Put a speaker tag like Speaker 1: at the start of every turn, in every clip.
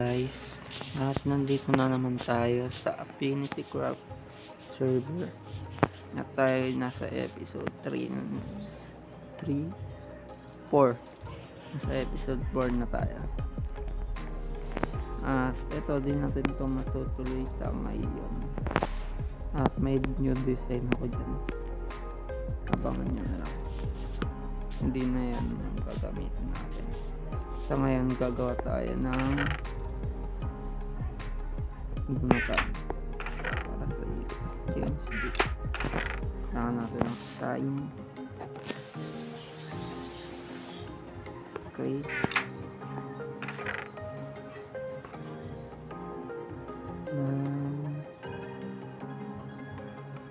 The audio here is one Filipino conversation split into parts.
Speaker 1: Guys, at nandito na naman tayo sa Affinity Craft server at tayo nasa episode 3 4 nasa episode 4 na tayo at ito din natin ito matutuloy sa ngayon at may new design ako dyan, abangan nyo na lang. Hindi na yan ang gagamitin natin sa ngayon. Gagawa tayo ng bunutan para sa exchange bit. Kailangan natin ng sign. Okay,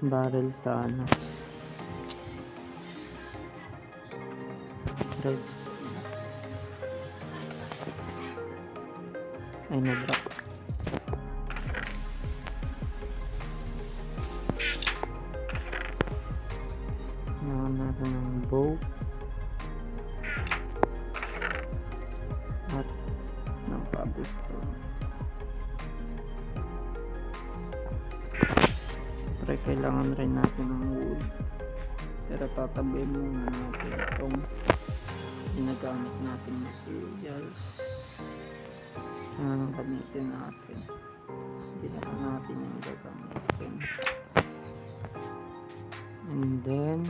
Speaker 1: barrel sana, redstone ay na-drop. Kailangan natin ng bow at ng cobblestone. Siyempre kailangan rin natin ng wood, pero tatabi muna natin itong ginagamit natin materials. Ang gamitin natin, hindi natin yung gagamitin. And then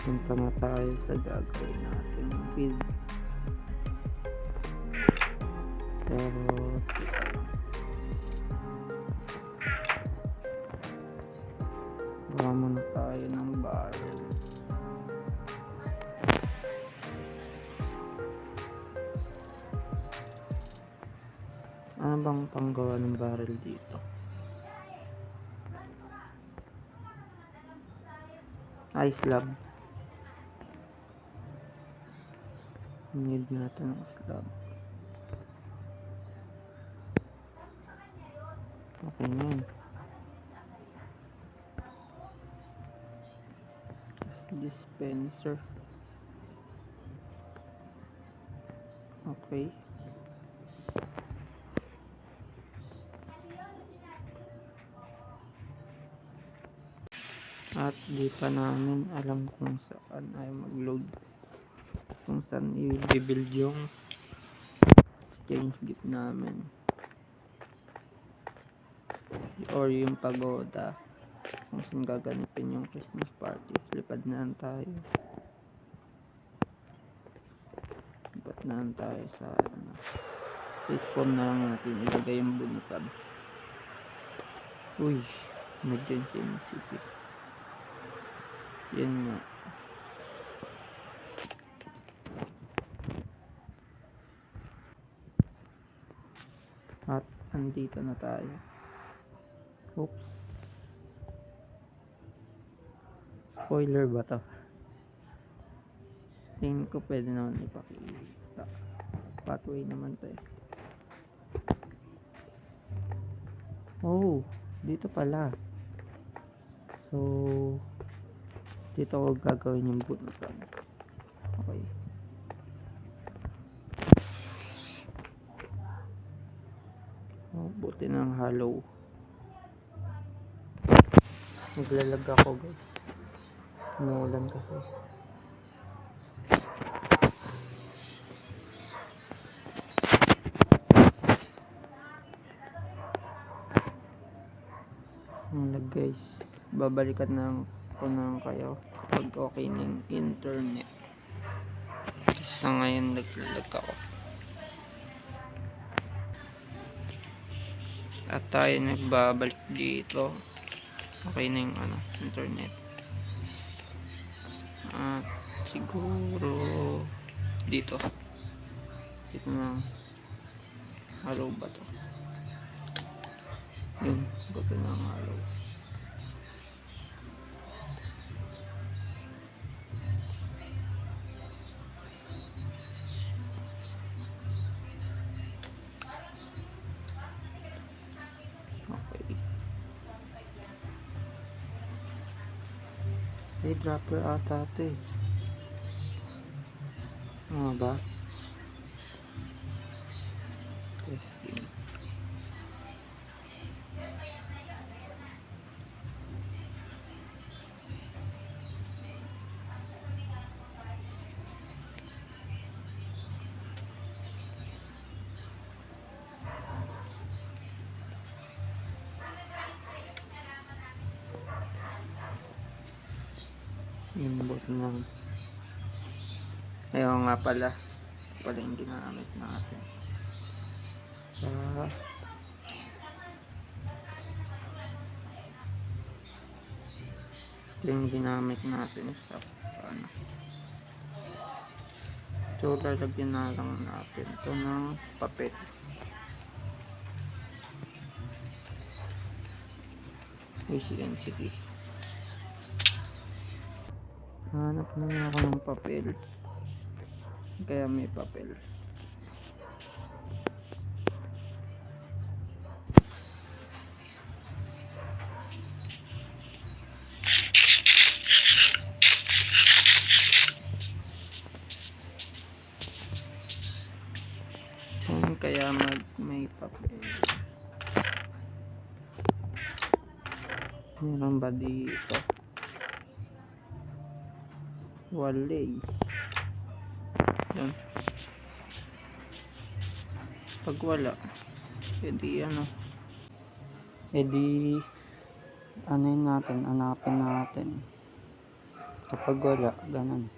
Speaker 1: punta na tayo sa gagawin natin build. Pero gawa muna tayo ng barrel. Ano bang panggawa ng barrel dito? Ice slab. Need natin ng slab. Okay na yun. Dispenser. Okay. At di pa namin alam kung saan ay mag-load, kung saan i-build yung exchange gift namin or yung pagoda, kung saan gaganapin yung Christmas party. Lipad na lang tayo. Lipad na lang tayo sa sa spawn na lang natin ilagay yung bunutan. Uy, nag-join si MCP. Yan nga. At andito na tayo. Oops. Spoiler ba to? Tingin ko pwede naman ipakita. Pathway naman to eh. Oh, dito pala. So dito ako gagawin yung bunutan. Okay. Oh, buti ng hollow. Naglalag ako guys. Umuulan kasi. Ang lag guys. Babalikan na ko na kayo pag okay ng internet. Kasi sa ngayon naglalag ako. At tayo nagbabalik dito. Okay na yung internet. At siguro dito na hello ba to? Yun, buti na ang hello. May dropper ata ito eh. Ano ba? Testing. Inbox lang. Ayun nga pala. Ito pala yung ginamit natin. Sa ito yung ginamit natin sa ano. So lalagyan na lang natin ito ng papel. ACNCT. Hanap na nga ako ng papel. Kaya may papel. Kaya may papel. Meron ba dito? Wala eh. Yan. Pag wala, edi ano? Edi ano yun natin, hanapin natin. Kapag wala, ganun.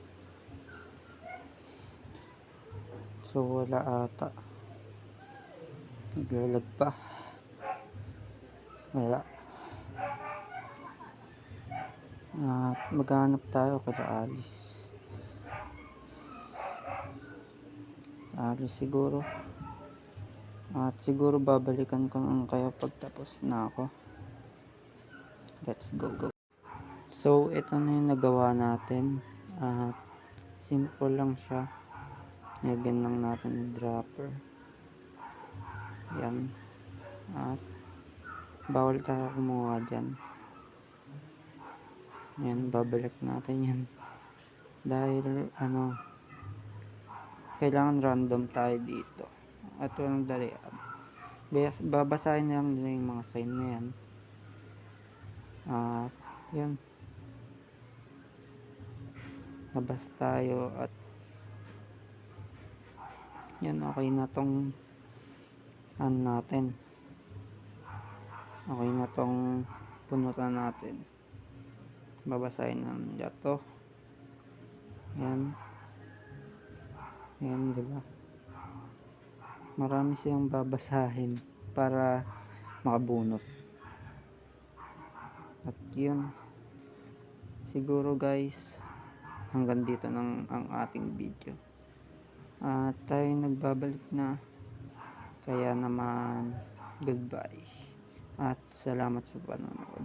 Speaker 1: So wala ata. Naglalag pa. Wala. At maghanap tayo kada Alice. Alice siguro. At siguro babalikan ko nang kaya pagtapos na ako. Let's go. So ito na yung nagawa natin. At simple lang siya. Nilagyan lang natin yung dropper. Yan. At bawal tayo kumuha dyan. Yan, babalik natin yan. Dahil ano, kailangan random tayo dito. At walang dalian. Babasahin na lang nila yung mga sign na yan. At yan. Nabas tayo at yan, okay na tong ano natin. Okay na tong punutan natin. Babasahin na nila to. Yan. Yan, diba? Marami siyang babasahin para makabunot. At yun. Siguro guys, hanggang dito ang ating video. At tayo nagbabalik na. Kaya naman, goodbye. At salamat sa panonood.